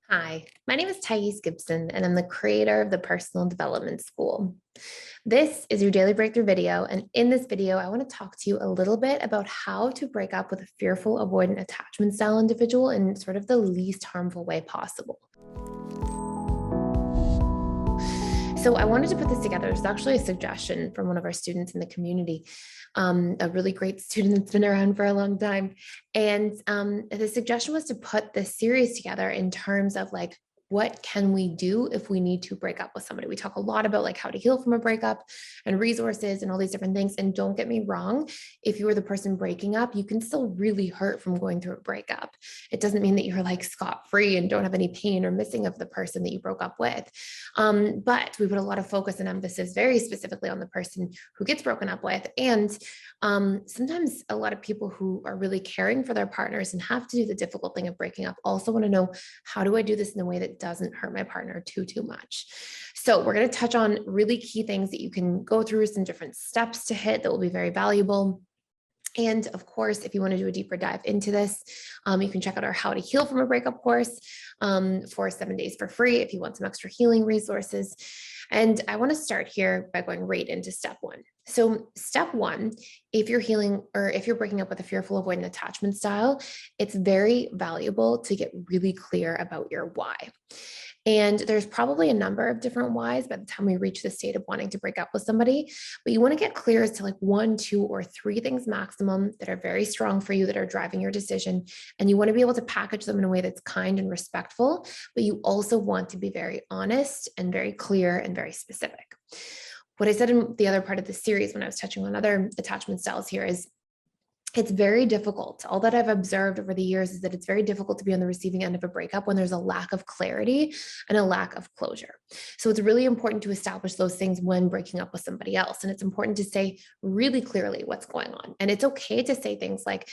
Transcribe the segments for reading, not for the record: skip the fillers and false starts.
Hi, my name is Gibson, and I'm the creator of the Personal Development School. This is your daily breakthrough video, and in this video, I want to talk to you a little bit about how to break up with a fearful, avoidant attachment style individual in sort of the least harmful way possible. So I wanted to put this together. It's actually a suggestion from one of our students in the community, a really great student that's been around for a long time. And the suggestion was to put this series together in terms of like, what can we do if we need to break up with somebody? We talk a lot about like how to heal from a breakup and resources and all these different things. And don't get me wrong, if you were the person breaking up, you can still really hurt from going through a breakup. It doesn't mean that you're like scot-free and don't have any pain or missing of the person that you broke up with. But we put a lot of focus and emphasis very specifically on the person who gets broken up with. And sometimes a lot of people who are really caring for their partners and have to do the difficult thing of breaking up also want to know, how do I do this in a way that doesn't hurt my partner too much? So we're going to touch on really key things that you can go through, some different steps to hit that will be very valuable. And of course, if you want to do a deeper dive into this, you can check out our How to Heal from a Breakup course for 7 days for free if you want some extra healing resources. And I want to start here by going right into step one. So step one, if you're healing or if you're breaking up with a fearful, avoidant attachment style, it's very valuable to get really clear about your why. And there's probably a number of different whys by the time we reach the state of wanting to break up with somebody, but you want to get clear as to like 1, 2, or 3 things maximum that are very strong for you, that are driving your decision. And you want to be able to package them in a way that's kind and respectful, but you also want to be very honest and very clear and very specific. What I said in the other part of the series when I was touching on other attachment styles here is, it's very difficult. All that I've observed over the years is that it's very difficult to be on the receiving end of a breakup when there's a lack of clarity and a lack of closure. So it's really important to establish those things when breaking up with somebody else. And it's important to say really clearly what's going on. And it's okay to say things like,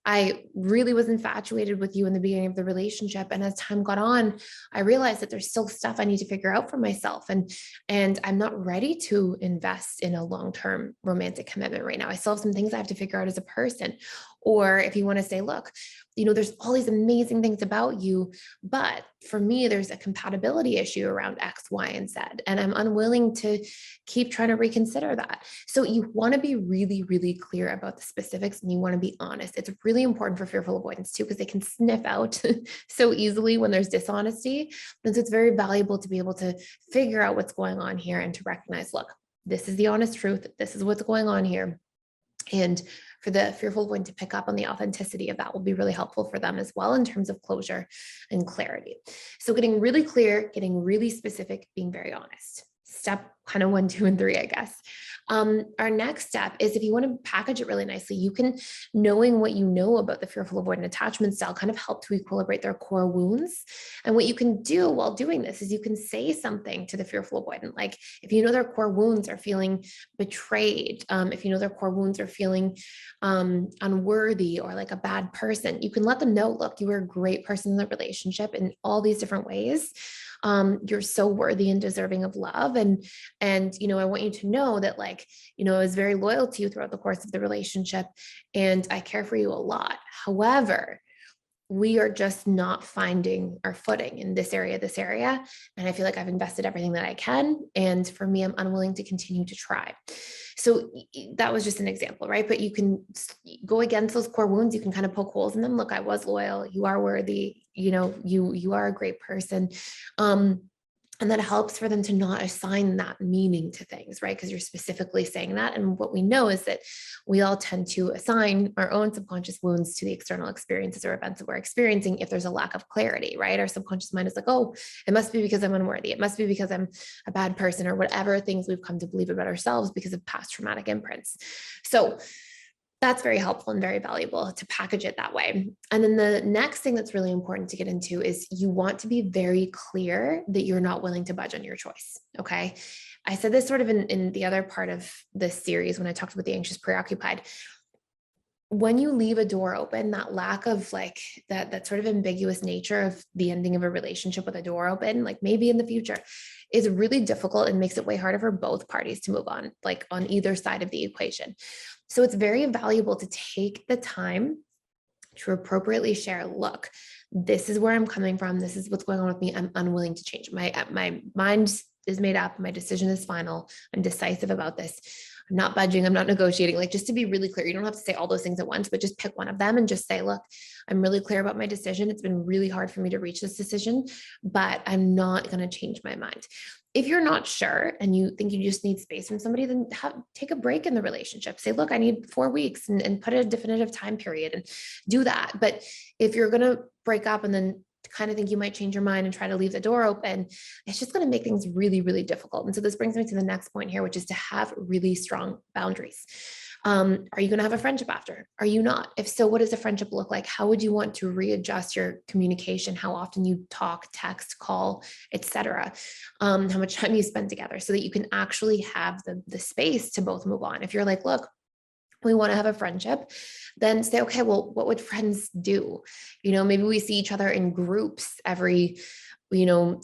I really was infatuated with you in the beginning of the relationship. And as time got on, I realized that there's still stuff I need to figure out for myself. And I'm not ready to invest in a long-term romantic commitment right now. I still have some things I have to figure out as a person. Or if you want to say, look, there's all these amazing things about you, but for me, there's a compatibility issue around X, Y, and Z, and I'm unwilling to keep trying to reconsider that. So you want to be really, really clear about the specifics, and you want to be honest. It's really important for fearful avoidance too, because they can sniff out so easily when there's dishonesty. And so it's very valuable to be able to figure out what's going on here and to recognize, look, this is the honest truth. This is what's going on here. And for the fearful avoidant to pick up on the authenticity of that will be really helpful for them as well in terms of closure and clarity. So getting really clear, getting really specific, being very honest. Step kind of 1, 2, and 3, I guess. Our next step is, if you want to package it really nicely, you can, knowing what you know about the fearful avoidant attachment style, kind of help to equilibrate their core wounds. And what you can do while doing this is you can say something to the fearful avoidant. Like, if you know their core wounds are feeling betrayed, if you know their core wounds are feeling unworthy or like a bad person, you can let them know, look, you were a great person in the relationship in all these different ways. You're so worthy and deserving of love. And I want you to know that, like, I was very loyal to you throughout the course of the relationship, and I care for you a lot. However, we are just not finding our footing in this area. And I feel like I've invested everything that I can. And for me, I'm unwilling to continue to try. So that was just an example, right? But you can go against those core wounds. You can kind of poke holes in them. Look, I was loyal. You are worthy. You are a great person. And that helps for them to not assign that meaning to things, right? Because you're specifically saying that. And what we know is that we all tend to assign our own subconscious wounds to the external experiences or events that we're experiencing if there's a lack of clarity, right? Our subconscious mind is like, oh, it must be because I'm unworthy. It must be because I'm a bad person, or whatever things we've come to believe about ourselves because of past traumatic imprints. So that's very helpful and very valuable to package it that way. And then the next thing that's really important to get into is, you want to be very clear that you're not willing to budge on your choice. Okay. I said this sort of in the other part of this series when I talked about the anxious preoccupied. When you leave a door open, that lack of like that sort of ambiguous nature of the ending of a relationship with a door open, like maybe in the future, is really difficult and makes it way harder for both parties to move on, like on either side of the equation. So it's very valuable to take the time to appropriately share, look, this is where I'm coming from. This is what's going on with me. I'm unwilling to change. My mind is made up. My decision is final. I'm decisive about this. I'm not budging. I'm not negotiating. Like, just to be really clear, you don't have to say all those things at once, but just pick one of them and just say, look, I'm really clear about my decision. It's been really hard for me to reach this decision, but I'm not going to change my mind. If you're not sure and you think you just need space from somebody, then take a break in the relationship. Say, look, I need 4 weeks, and put a definitive time period and do that. But if you're going to break up and then kind of think you might change your mind and try to leave the door open, it's just going to make things really, really difficult. And so this brings me to the next point here, which is to have really strong boundaries. Are you going to have a friendship after? Are you not? If so, what does a friendship look like? How would you want to readjust your communication? How often you talk, text, call, etc. How much time you spend together, so that you can actually have the space to both move on. If you're like, look, we want to have a friendship, then say, okay, well, what would friends do? Maybe we see each other in groups every,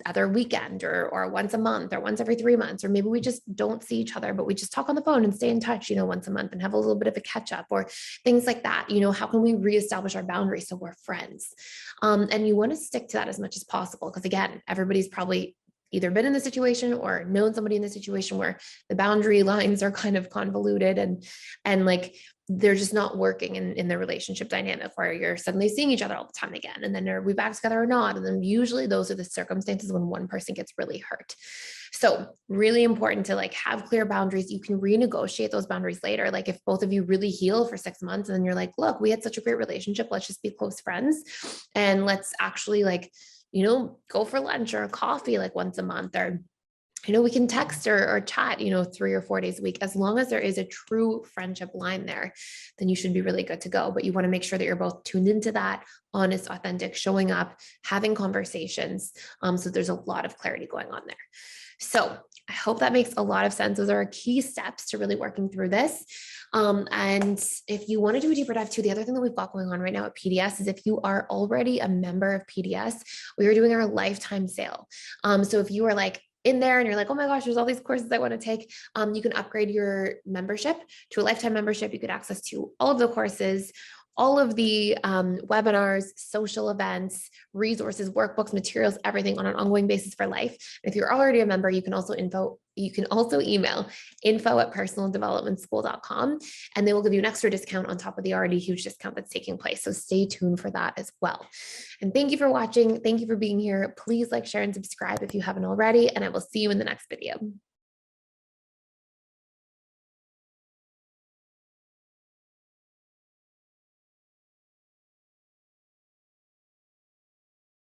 other weekend, or once a month, or once every 3 months, or maybe we just don't see each other, but we just talk on the phone and stay in touch, once a month, and have a little bit of a catch up, or things like that. How can we reestablish our boundaries so we're friends? And you want to stick to that as much as possible, because again, everybody's probably either been in the situation or known somebody in the situation where the boundary lines are kind of convoluted, and like they're just not working in the relationship dynamic, where you're suddenly seeing each other all the time again, and then are we back together or not? And then usually those are the circumstances when one person gets really hurt. So really important to have clear boundaries. You can renegotiate those boundaries later. Like, if both of you really heal for 6 months and then you're like, look, we had such a great relationship, let's just be close friends, and let's actually go for lunch or coffee once a month, or we can text or chat 3 or 4 days a week. As long as there is a true friendship line there, then you should be really good to go. But you want to make sure that you're both tuned into that, honest, authentic, showing up, having conversations, so there's a lot of clarity going on there. So I hope that makes a lot of sense. Those are key steps to really working through this. And if you want to do a deeper dive too, the other thing that we've got going on right now at PDS is, if you are already a member of PDS, we are doing our lifetime sale. So if you are in there and you're like, oh my gosh, there's all these courses I want to take, you can upgrade your membership to a lifetime membership. You get access to all of the courses, all of the webinars, social events, resources, workbooks, materials, everything on an ongoing basis for life. And if you're already a member, you can also email info@personaldevelopmentschool.com, and they will give you an extra discount on top of the already huge discount that's taking place. So stay tuned for that as well. And thank you for watching. Thank you for being here. Please like, share, and subscribe if you haven't already, and I will see you in the next video.